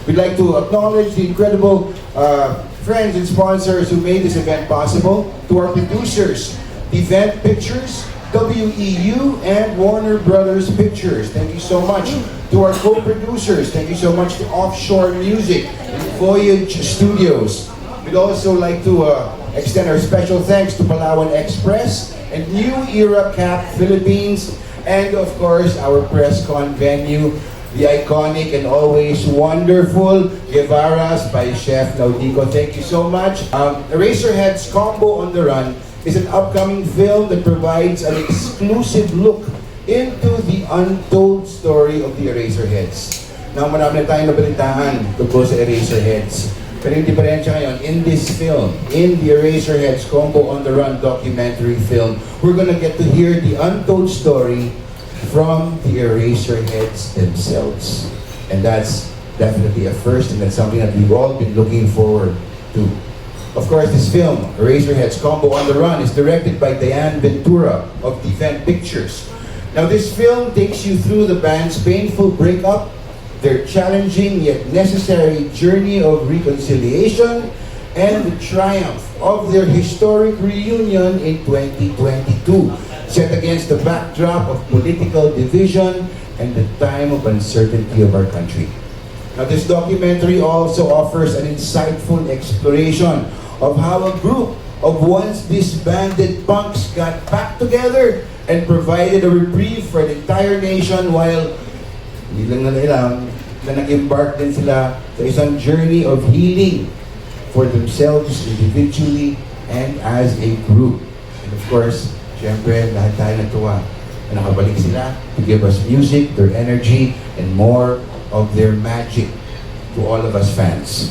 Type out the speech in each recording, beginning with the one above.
We'd like to acknowledge the incredible friends and sponsors who made this event possible. To our producers, Event Pictures, WEU, and Warner Brothers Pictures. Thank you so much. To our co-producers, thank you so much to Offshore Music and Voyage Studios. We'd also like to extend our special thanks to Palawan Express and New Era Cap Philippines, and of course our press con venue, the iconic and always wonderful Guevara's by Chef Naudico. Thank you so much. Eraserheads Combo on the Run is an upcoming film that provides an exclusive look into the untold story of the Eraserheads. Now, marami na tayong nabalitaan tungkol sa Eraserheads. Pero yung diferensya ngayon, in this film, in the Eraserheads Combo on the Run documentary film, we're gonna get to hear the untold story from the Eraserheads themselves. And that's definitely a first, and that's something that we've all been looking forward to. Of course, this film, Eraserheads Combo on the Run, is directed by Diane Ventura of Event Pictures. Now, this film takes you through the band's painful breakup, their challenging yet necessary journey of reconciliation, and the triumph of their historic reunion in 2022, set against the backdrop of political division and the time of uncertainty of our country. Now, this documentary also offers an insightful exploration of how a group of once disbanded punks got back together and provided a reprieve for the entire nation, while hindi lang na nag-embark din sila sa isang journey of healing for themselves individually and as a group. And of course, syempre, lahat tayo natuwa na nakabalik sila to give us music, their energy, and more of their magic to all of us fans.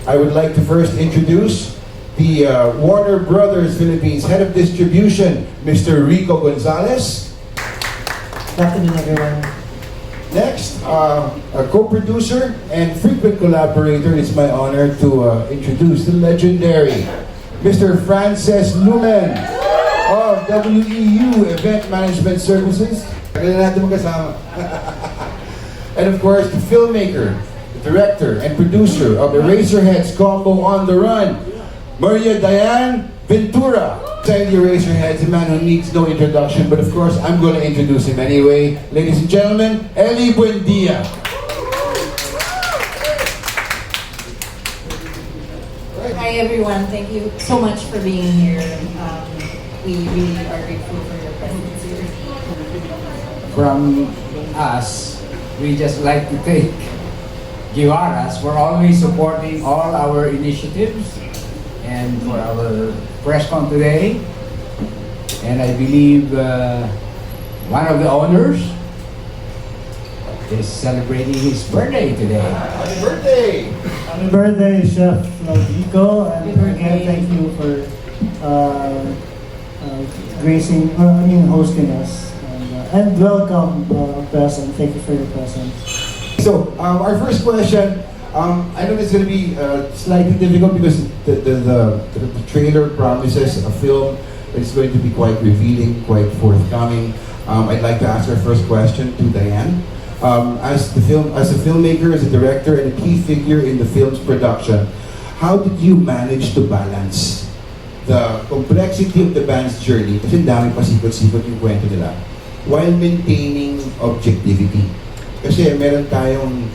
I would like to first introduce the Warner Brothers Philippines Head of Distribution, Mr. Rico Gonzalez. Good afternoon, everyone. Next, a co-producer and frequent collaborator, it's my honor to introduce the legendary Mr. Frances Lumen of WEU Event Management Services. Kailan natin magkasama. And of course, the filmmaker, the director, and producer of Eraserheads Combo on the Run, Maria Diane Ventura. Saying the Eraserheads, a man who needs no introduction, but of course, I'm going to introduce him anyway. Ladies and gentlemen, Eli Buendia. Hi everyone, thank you so much for being here. We really are grateful for your presence here. From us, we just like to thank Guevara's for always supporting all our initiatives and for our press con today. And I believe one of the owners is celebrating his birthday today. Happy birthday! Happy birthday, Chef Naudico, and Happy again, birthday. thank you for hosting us. And welcome, present. Thank you for your presence. So, our first question, I know it's going to be slightly difficult because the trailer promises a film that's going to be quite revealing, quite forthcoming. I'd like to ask our first question to Diane. As a filmmaker, as a director, and a key figure in the film's production, how did you manage to balance the complexity of the band's journey, kasi dami pasikot-sikot yung kwento nila, while maintaining objectivity? Kasi meron tayong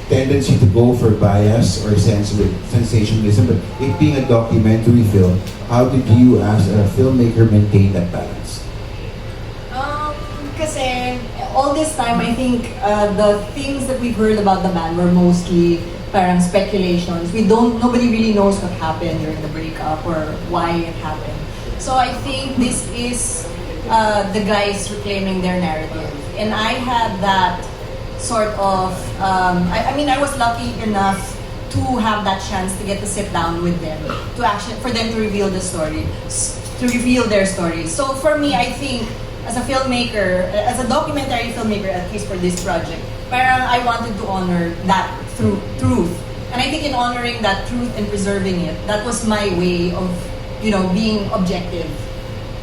tendency to go for bias or sensationalism, but it being a documentary film, how did you as a filmmaker maintain that balance? Kasi all this time, I think the things that we've heard about the band were mostly parang speculations. Nobody really knows what happened during the breakup or why it happened. So I think this is the guys reclaiming their narrative. And I had that sort of, I was lucky enough to have that chance to get to sit down with them, for them to reveal the story, to reveal their story. So for me, I think, as a filmmaker, as a documentary filmmaker, at least for this project, parang I wanted to honor that truth. And I think in honoring that truth and preserving it, that was my way of, being objective.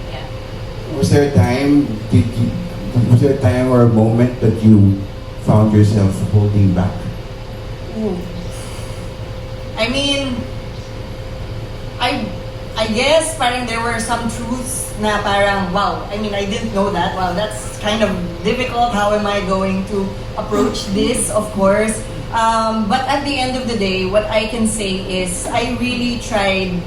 Yeah. Was there a time or a moment that you found yourself holding back? Ooh. I mean, I guess parang there were some truths na parang, wow, I mean, I didn't know that. Wow, that's kind of difficult. How am I going to approach this, of course? But at the end of the day, what I can say is I really tried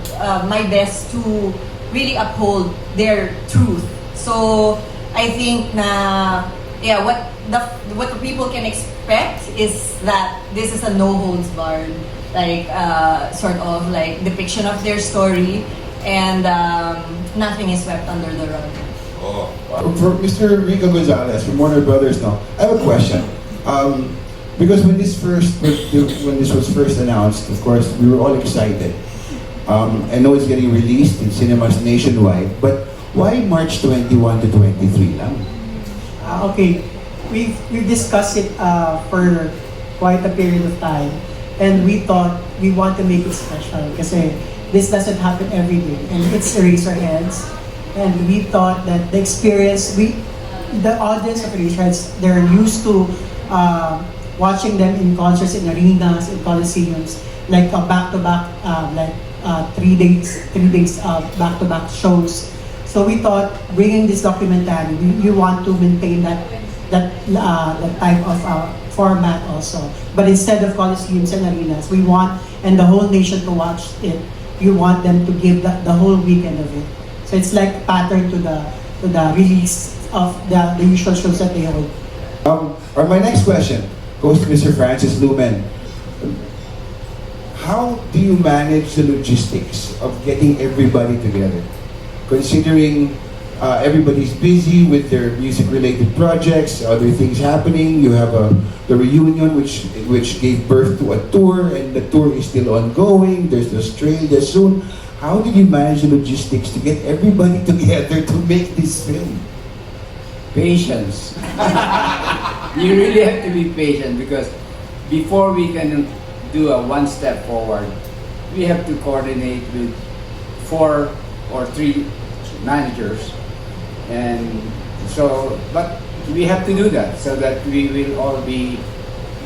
my best to really uphold their truth. So I think na, yeah, what the people can expect is that this is a no holds barred, like sort of like depiction of their story, and nothing is swept under the rug. Oh. For Mr. Rico Gonzalez from Warner Brothers now, I have a question. Because when this was first announced, of course, we were all excited. I know it's getting released in cinemas nationwide, but why March 21 to 23 lang? Okay, we've discussed it for quite a period of time, and we thought we want to make it special kasi this doesn't happen every day, and it's Eraserheads, and we thought that the experience, the audience of Eraserheads, they're used to watching them in concerts in arenas, in coliseums, like a back-to-back, like 3 days back-to-back shows. So we thought, bringing this documentary, we want to maintain that type of format also. But instead of coliseums and arenas, we want, and the whole nation to watch it, we want them to give the whole weekend of it. So it's like pattern to the release of the usual shows that they hold. Or my next question goes to Mr. Francis Lumen. How do you manage the logistics of getting everybody together? Considering everybody's busy with their music-related projects, other things happening. You have the reunion, which gave birth to a tour, and the tour is still ongoing. There's Australia soon. How did you manage the logistics to get everybody together to make this film? Patience. You really have to be patient because before we can do a one step forward, we have to coordinate with 4 or 3 managers, and so, but we have to do that so that we will all be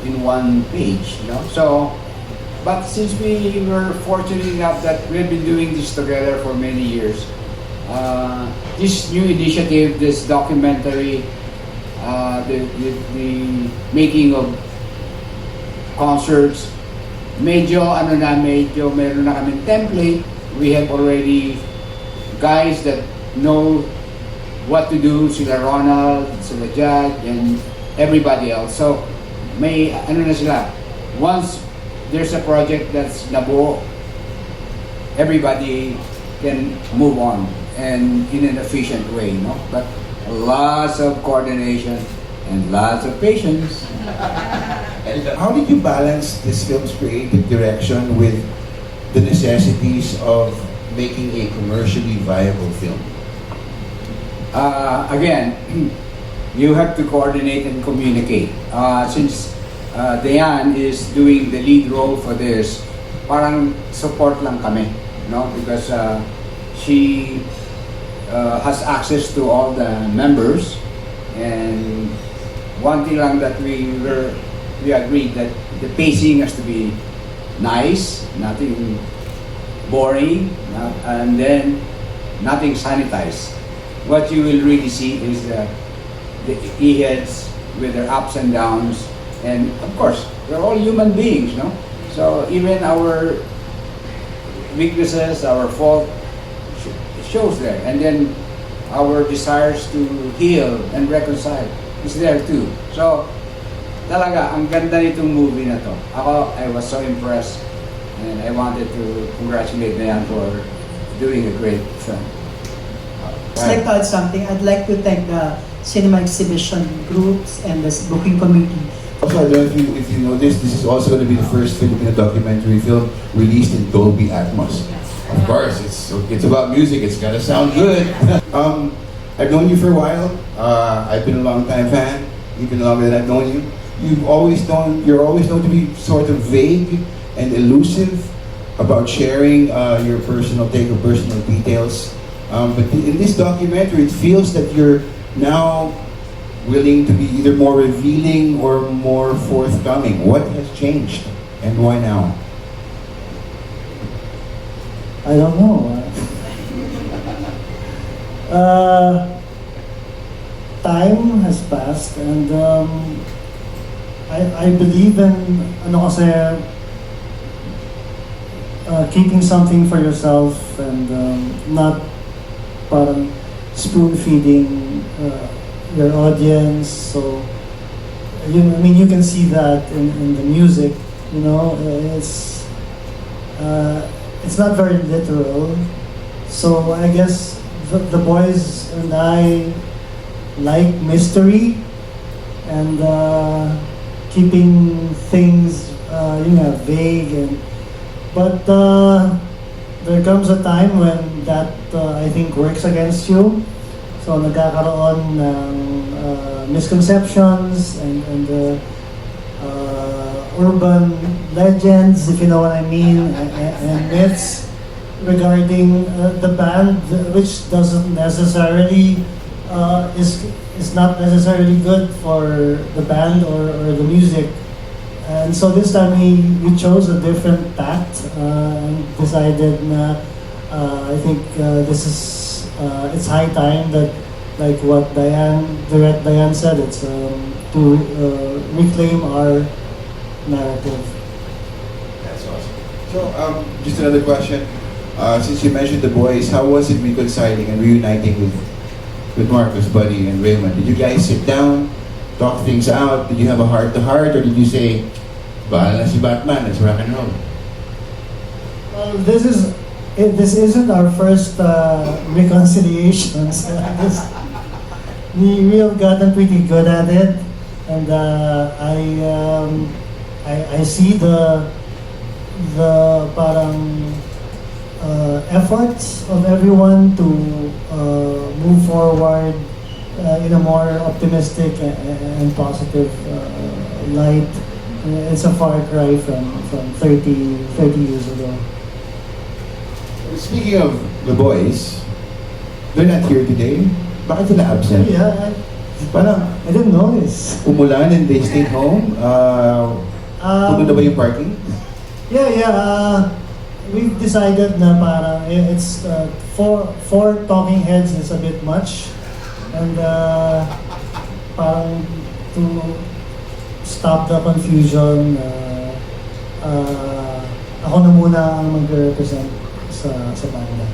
in one page, you know. So, but since we were fortunate enough that we've been doing this together for many years, this new initiative, this documentary, the making of concerts, medyo meron na kaming template. We have already guys that know what to do, sila Ronald, sila Jad, and everybody else. So may na sila, once there's a project that's nabuo, everybody can move on and in an efficient way, no? But lots of coordination and lots of patience. And how did you balance this film's creative direction with the necessities of making a commercially viable film? Again, you have to coordinate and communicate. Since Diane is doing the lead role for this, parang support lang kami, no? Because she has access to all the members, and one thing lang that we agreed that the pacing has to be nice, nothing boring, and then nothing sanitized. What you will really see is the E-heads with their ups and downs, and of course we're all human beings, no? So even our weaknesses, our fault shows there, and then our desires to heal and reconcile is there too. So talaga ang ganda nitong movie na to. I was so impressed, and I wanted to congratulate Diane for doing a great film. I'd like to add something. I'd like to thank the cinema exhibition groups and the booking committee. Also, I don't know if you know this is also going to be the first Filipino documentary film released in Dolby Atmos. Of course, it's about music. It's gotta sound good. I've known you for a while. I've been a long-time fan, even longer than I've known you. You're always known to be sort of vague and elusive about sharing your personal take or personal details. But in this documentary, it feels that you're now willing to be either more revealing or more forthcoming. What has changed and why now? I don't know. Time has passed, and I believe in ano kasi, keeping something for yourself and not parang spoon feeding your audience. So I mean, you can see that in the music. You know, it's not very literal. So I guess the boys and I like mystery and keeping things vague, but there comes a time when that I think works against you. So nagkakaroon ng misconceptions and urban legends, if you know what I mean, and myths regarding the band, which doesn't necessarily is not necessarily good for the band or the music. And so this time we chose a different tact and decided na I think this is it's high time that, like what Diane said, it's to reclaim our narrative. That's awesome. So, just another question. Since you mentioned the boys, how was it reconciling and reuniting with Marcus, Buddy, and Raymond? Did you guys sit down, talk things out? Did you have a heart-to-heart, or did you say, "Bahala na si Batman, let's rock and roll"? Well, this isn't our first reconciliation. So we have gotten pretty good at it, and I see the parang efforts of everyone to move forward in a more optimistic and positive light. It's a far cry from 30 years ago. Speaking of the boys, they're not here today. Bakit sila absent? Yeah, Parang I didn't notice. umulan and they stayed home. Puno na ba yung parking? Yeah. We've decided na parang it's four talking heads is a bit much, and parang to stop the confusion, ako na muna ang mag-represent sa banda.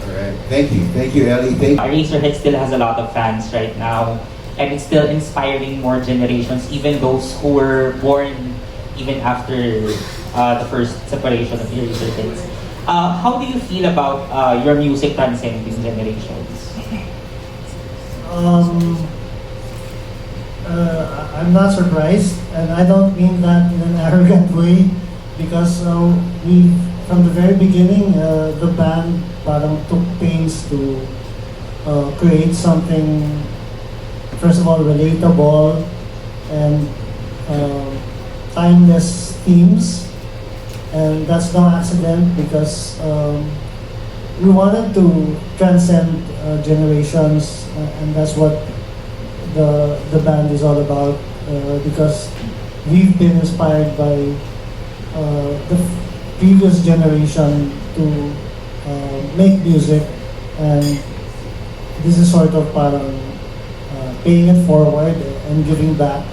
Alright, thank you Ellie. Eraserheads still has a lot of fans right now, and it's still inspiring more generations, even those who were born even after the first separation of Eraserheads. How do you feel about your music transcending generations? I'm not surprised, and I don't mean that in an arrogant way, because we, from the very beginning, the band parang took pains to create something, first of all, relatable and timeless themes. And that's no accident, because we wanted to transcend generations, and that's what the band is all about, because we've been inspired by the previous generation to make music, and this is sort of parang paying it forward and giving back,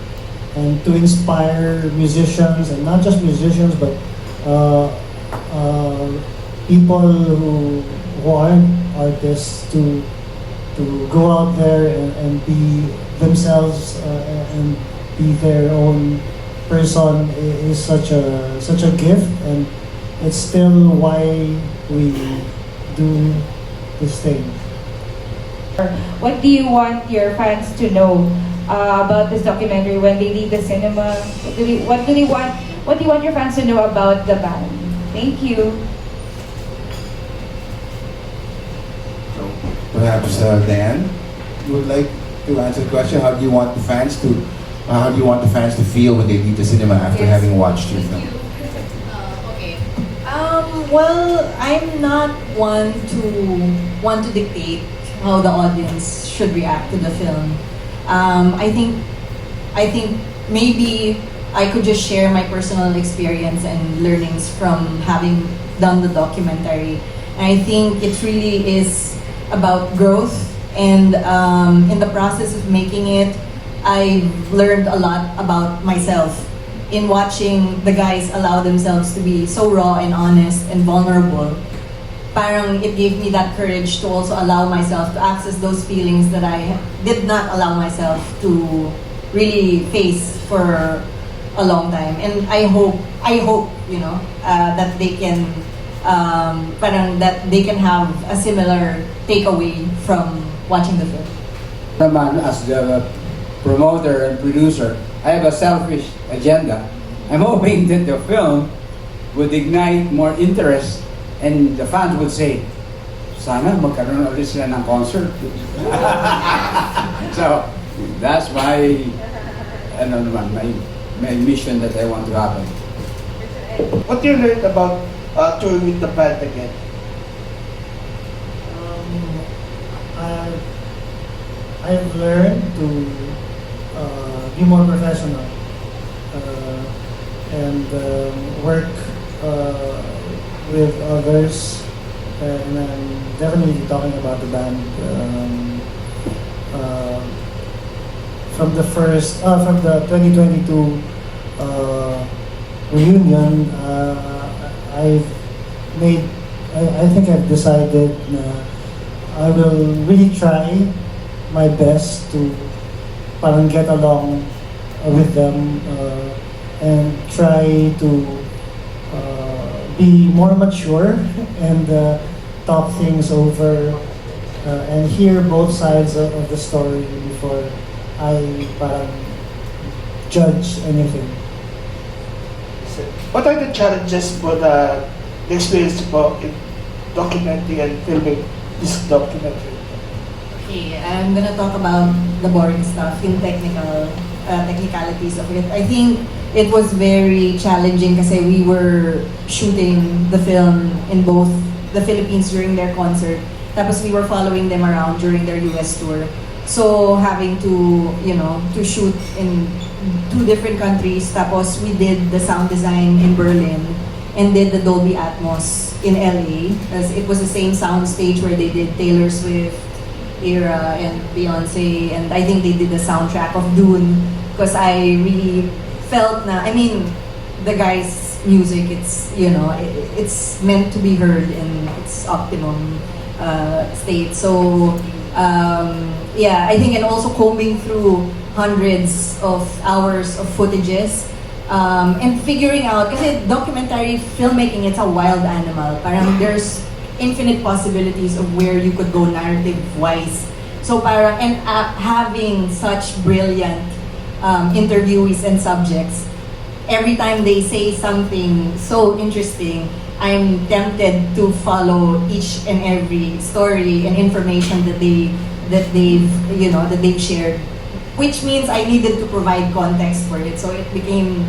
and to inspire musicians, and not just musicians, but people who aren't artists to go out there and be themselves and be their own person is such a gift, and it's still why we do this thing. What do you want your fans to know about this documentary when they leave the cinema? What do you want your fans to know about the band? Thank you. So, perhaps Dan, you would like to answer the question. How do you want the fans to feel when they leave the cinema after having watched your film? Okay. Well, I'm not one to dictate how the audience should react to the film. I think maybe I could just share my personal experience and learnings from having done the documentary. And I think it really is about growth, and in the process of making it, I learned a lot about myself in watching the guys allow themselves to be so raw and honest and vulnerable. Parang it gave me that courage to also allow myself to access those feelings that I did not allow myself to really face for a long time. And I hope, that they can, that they can have a similar takeaway from watching the film. Naman, as the promoter and producer, I have a selfish agenda. I'm hoping that the film would ignite more interest and the fans would say, sana magkaroon ulit sila ng concert. So, that's my mission that I want to happen. What you learned about touring with the band again? I've learned to be more professional and work with others, and I'm definitely talking about the band. From the 2022 reunion, I think I've decided I will really try my best to parang get along with them and try to be more mature and talk things over and hear both sides of the story before I parang judge anything. What are the challenges for the experience for in documenting and filming this documentary? Okay, I'm gonna talk about the boring stuff, yung technicalities of it. I think it was very challenging kasi we were shooting the film in both the Philippines during their concert, tapos we were following them around during their US tour. So having to, to shoot in 2 different countries, tapos we did the sound design in Berlin and did the Dolby Atmos in LA, because it was the same sound stage where they did Taylor Swift, Era, and Beyonce, and I think they did the soundtrack of Dune, because I really felt the guys' music, it's, it's meant to be heard in its optimum state. So, I think, and also combing through hundreds of hours of footages, and figuring out, kasi documentary filmmaking, it's a wild animal. Parang there's infinite possibilities of where you could go narrative-wise. So parang, and having such brilliant interviewees and subjects, every time they say something so interesting, I'm tempted to follow each and every story and information that they've shared, which means I needed to provide context for it. So it became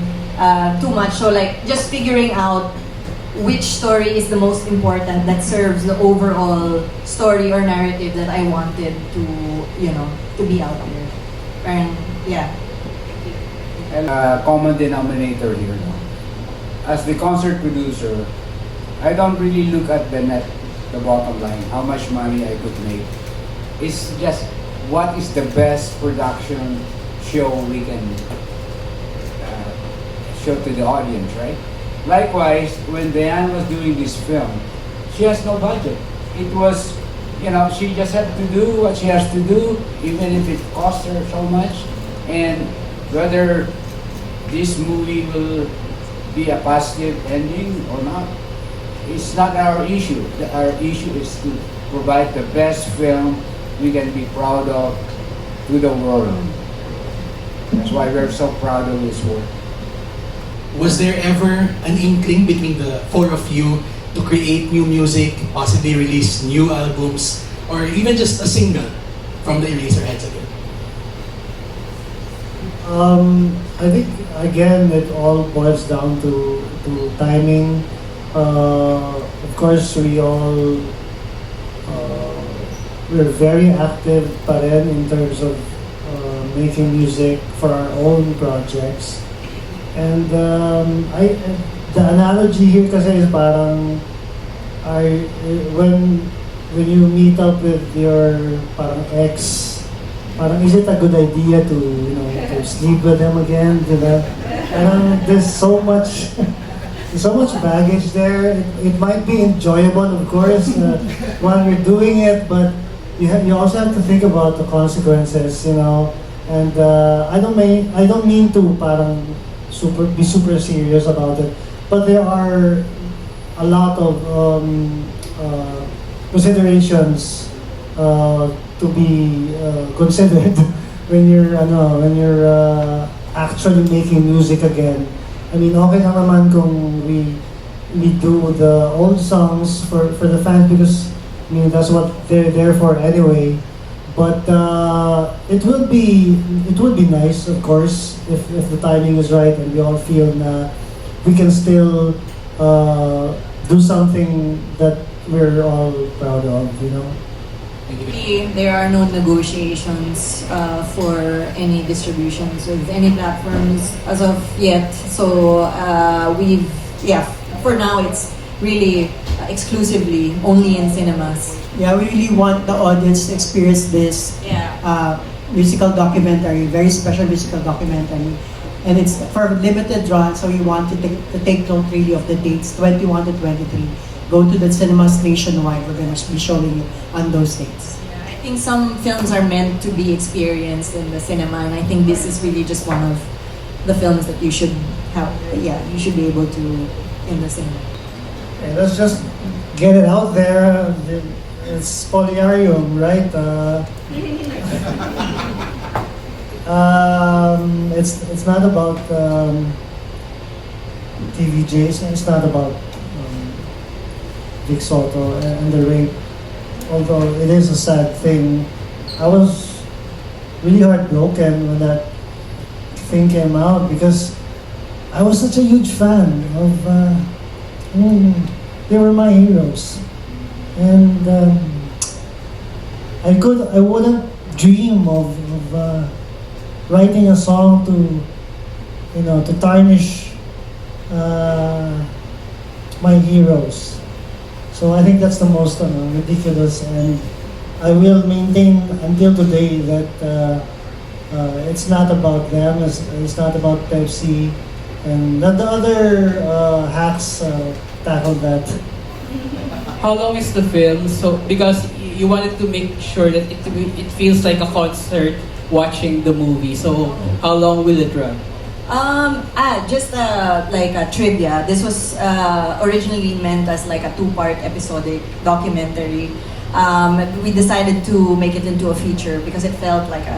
too much. So just figuring out which story is the most important that serves the overall story or narrative that I wanted to be out there. And yeah. And common denominator here. As the concert producer, I don't really look at the bottom line, how much money I could make. It's just what is the best production show we can show to the audience, right? Likewise, when Diane was doing this film, she has no budget. It was, she just had to do what she has to do, even if it costs her so much. And whether this movie will be a positive ending or not, it's not our issue. Our issue is to provide the best film we can be proud of to the world. That's why we're so proud of this work. Was there ever an inkling between the 4 of you to create new music, possibly release new albums, or even just a single from the Eraserheads again? I think again it all boils down to timing. Of course, we're very active pa rin in terms of making music for our own projects. And the analogy here kasi is parang when you meet up with your parang ex, parang is it a good idea to to sleep with them again? Diba? Parang there's so much baggage there. It might be enjoyable, of course, while you're doing it, but you also have to think about the consequences, And I don't mean to parang be super serious about it, but there are a lot of considerations to be considered when you're actually making music again. I mean, okay lang naman kung we do the old songs for the fans because I mean that's what they're there for anyway. But it would be nice, of course, if the timing is right and we all feel na we can still do something that we're all proud of, There are no negotiations for any distributions with any platforms as of yet. So for now it's really exclusively only in cinemas. Yeah, we really want the audience to experience this musical documentary, very special musical documentary. And it's for limited run, so we want to take note really of the dates, 21 to 23. Go to the cinemas nationwide. We're going to be showing you on those dates. I think some films are meant to be experienced in the cinema, and I think this is really just one of the films that you should have. Yeah, you should be able to in the cinema. Okay, let's just get it out there. It's Polyarium, right? It's not about TVJs. It's not about Vic Soto and the rape. Although it is a sad thing, I was really heartbroken when that thing came out because I was such a huge fan of. They were my heroes, and I wouldn't dream of writing a song to tarnish my heroes. So I think that's the most ridiculous, and I will maintain until today that it's not about them, it's not about Pepsi, and that the other hacks tackled that. How long is the film? So because you wanted to make sure that it feels like a concert watching the movie. So how long will it run? Just like a trivia. This was originally meant as like a two-part episodic documentary. We decided to make it into a feature because it felt like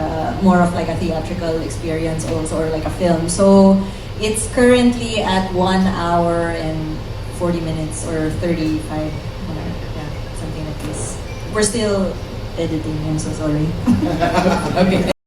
more of like a theatrical experience also, or like a film. So it's currently at 1 hour and 40 minutes or 35, something like this. We're still editing. I'm so sorry. Okay.